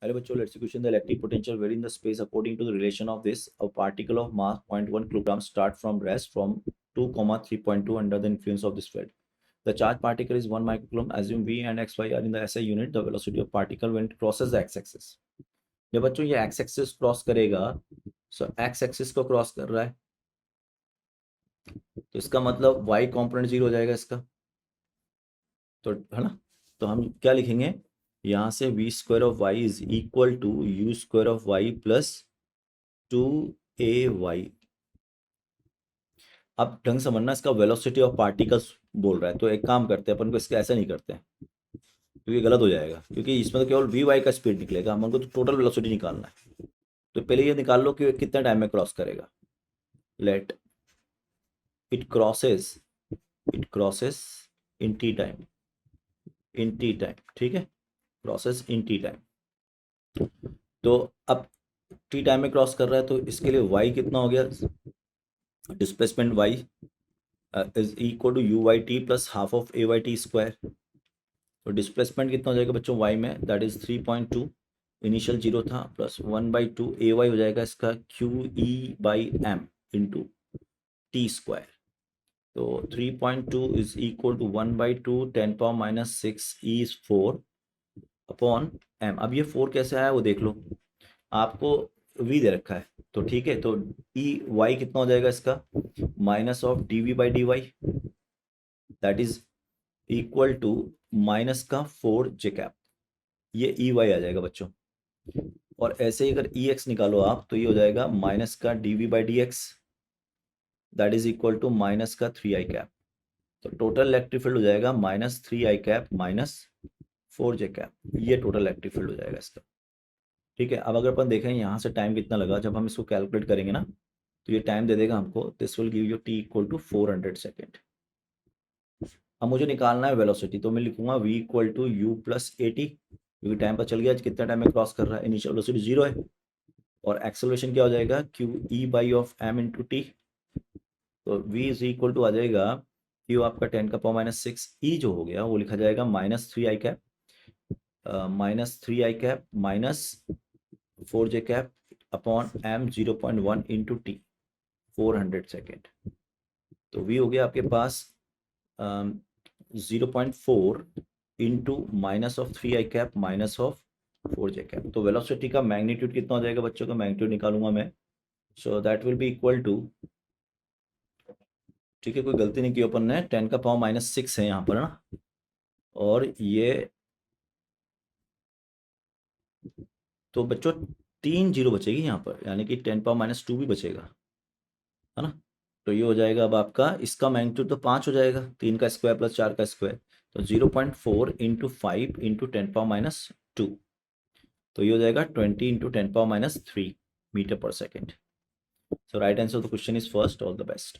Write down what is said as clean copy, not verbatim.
अरे बच्चों, let's question the electric potential vary in the space according to the relation of this a particle of mass 0.1 kilogram start from rest from 2, 3.2 under the influence of this field. The charge particle is 1 microcoulomb. Assume v and xy are in the SI unit. The velocity of particle when it crosses the x-axis. जब बच्चों ये x-axis cross करेगा, सो x-axis को cross कर रहा है, तो इसका मतलब y कॉम्पोनेंट जीरो हो जाएगा इसका, तो है ना। तो हम क्या लिखेंगे यहाँ से, V square of Y is equal to U square of Y plus 2ay। अब ढंग समझना, इसका वेलोसिटी ऑफ पार्टिकल्स बोल रहा है, तो एक काम करते हैं अपन को, इसका ऐसा नहीं करते हैं क्योंकि गलत हो जाएगा, क्योंकि इसमें तो केवल वी वाई का स्पीड निकलेगा, हमको तो टोटल वेलोसिटी निकालना है। तो पहले ये निकाल लो कि कितने टाइम में क्रॉस करेगा। Let it crosses in T time, ठीक है, क्रॉसेस इन टी टाइम। तो अब टी टाइम में क्रॉस कर रहा है, तो इसके लिए वाई कितना हो गया, displacement y is equal to u y t plus half of a y t square. तो डिस्प्लेसमेंट कितना हो जाएगा बच्चों वाई में, दैट इज 3.2, इनिशियल जीरो था, प्लस 1/2 ए वाई हो जाएगा इसका q E by m into t square. तो 3.2 is equal to 1/2 10⁻⁻6 E is 4 upon m. अब ये 4 कैसे आया वो देख लो, आपको v दे रखा है, तो ठीक है, तो ई वाई कितना हो जाएगा इसका, minus of d v by d y, that is equal to minus का 4 j कैप, ये ई वाई आ जाएगा बच्चों। और ऐसे ही अगर ई एक्स निकालो आप, तो ये हो जाएगा माइनस का d v by d x, that is equal to minus का 3i कैप। तो टोटल इलेक्ट्रिक फील्ड हो जाएगा minus 3i cap minus 4j cap, ये टोटल इलेक्ट्रिक फील्ड हो जाएगा इसका। ठीक है, अब अगर अपन देखें यहाँ से टाइम कितना लगा, जब हम इसको कैलकुलेट करेंगे ना, तो ये टाइम दे देगा हमको, this will give you t equal to 400 second. अब मुझे निकालना है वेलोसिटी, तो मैं लिखूंगा v equal to u plus a t, क्योंकि टाइम पर चल गया कितना टाइम में क्रॉस कर रहा है, इनिशियल वेलोसिटी जीरो है, और एक्सेलरेशन क्या हो जाएगा q E by of m into t. तो v इज इक्वल टू आ जाएगा क्यू आपका 10⁻⁻6, ई जो हो गया वो लिखा जाएगा -3i cap, -3i cap minus 4j cap upon m 0.1 into t 400 second. तो v हो गया आपके पास 0.4 into minus of 3i cap minus of 4j cap. तो वेलोसिटी का मैग्नीट्यूड कितना हो जाएगा बच्चों का, मैग्नीट्यूड निकालूंगा मैं, so that will be equal to, ठीक है, कोई गलती नहीं की अपन ने, 10⁻⁻6 है यहाँ पर ना, और ये, तो बच्चों 3 जीरो बचेगी यहाँ पर, यानी कि 10⁻⁻2 भी बचेगा, है ना। तो ये हो जाएगा अब आपका, इसका मैग्नीट्यूड तो 5 हो जाएगा, 3 का स्क्वायर प्लस 4 का स्क्वायर, तो 0.4 इंटू 5 इंटू 10⁻⁻2, तो ये हो जाएगा 20 इंटू 10⁻³ मीटर पर second. So right answer of the question is first, all the best.